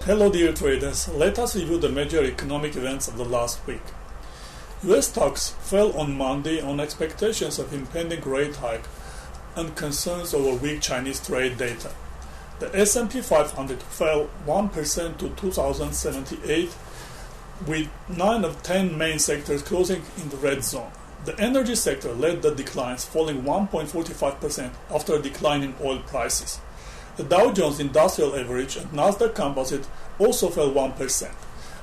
Hello dear traders, let us review the major economic events of the last week. US stocks fell on Monday on expectations of impending rate hike and concerns over weak Chinese trade data. The S&P 500 fell 1% to 2078, with 9 of 10 main sectors closing in the red zone. The energy sector led the declines, falling 1.45% after a decline in oil prices. The Dow Jones Industrial Average and Nasdaq Composite also fell 1%.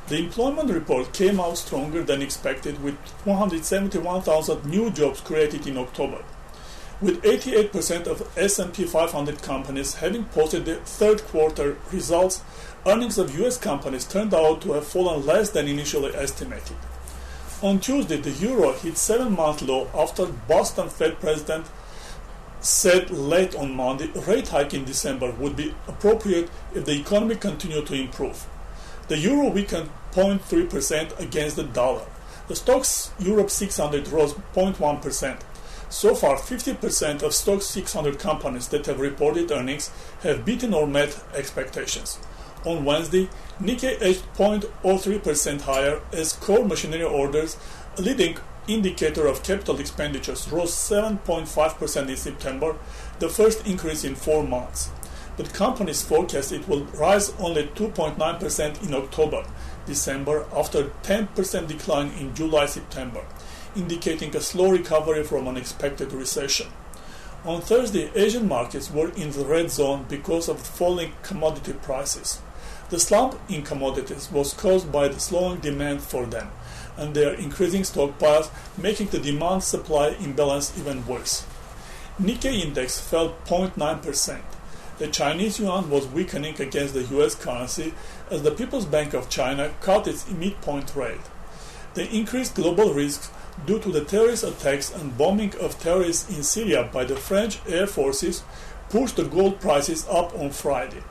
The employment report came out stronger than expected, with 171,000 new jobs created in October. With 88% of S&P 500 companies having posted their third quarter results, earnings of US companies turned out to have fallen less than initially estimated. On Tuesday, the euro hit 7-month low after Boston Fed President said late on Monday a rate hike in December would be appropriate if the economy continued to improve. The euro weakened 0.3% against the dollar. The Stoxx Europe 600 rose 0.1%. So far, 50% of Stoxx 600 companies that have reported earnings have beaten or met expectations. On Wednesday, Nikkei edged 0.03% higher as core machinery orders, a leading indicator of capital expenditures, rose 7.5% in September, the first increase in 4 months. But companies forecast it will rise only 2.9% in October-December after a 10% decline in July-September, indicating a slow recovery from an expected recession. On Thursday, Asian markets were in the red zone because of falling commodity prices. The slump in commodities was caused by the slowing demand for them and their increasing stockpiles, making the demand-supply imbalance even worse. Nikkei index fell 0.9%. The Chinese yuan was weakening against the US currency as the People's Bank of China cut its midpoint rate. The increased global risks due to the terrorist attacks and bombing of terrorists in Syria by the French air forces pushed the gold prices up on Friday.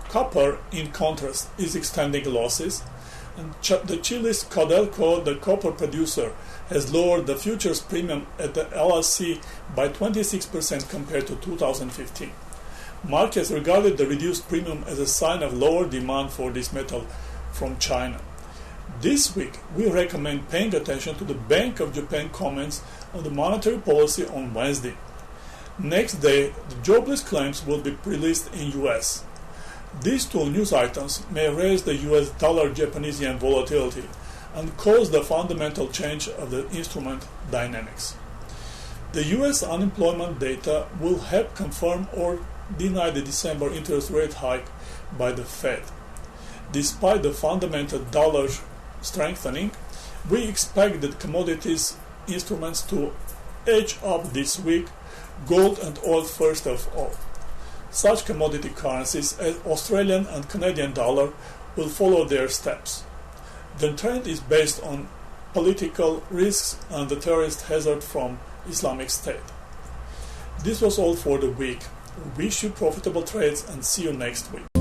Copper, in contrast, is extending losses, and the Chile's Codelco, the copper producer, has lowered the futures premium at the LSE by 26% compared to 2015. Markets regarded the reduced premium as a sign of lower demand for this metal from China. This week, we recommend paying attention to the Bank of Japan comments on the monetary policy on Wednesday. Next day, the jobless claims will be released in US. These two news items may raise the US dollar-Japanese yen volatility and cause the fundamental change of the instrument dynamics. The US unemployment data will help confirm or deny the December interest rate hike by the Fed. Despite the fundamental dollar strengthening, we expect that commodities instruments to edge up this week, gold and oil first of all. Such commodity currencies as Australian and Canadian dollar will follow their steps. The trend is based on political risks and the terrorist hazard from Islamic State. This was all for the week. Wish you profitable trades and see you next week.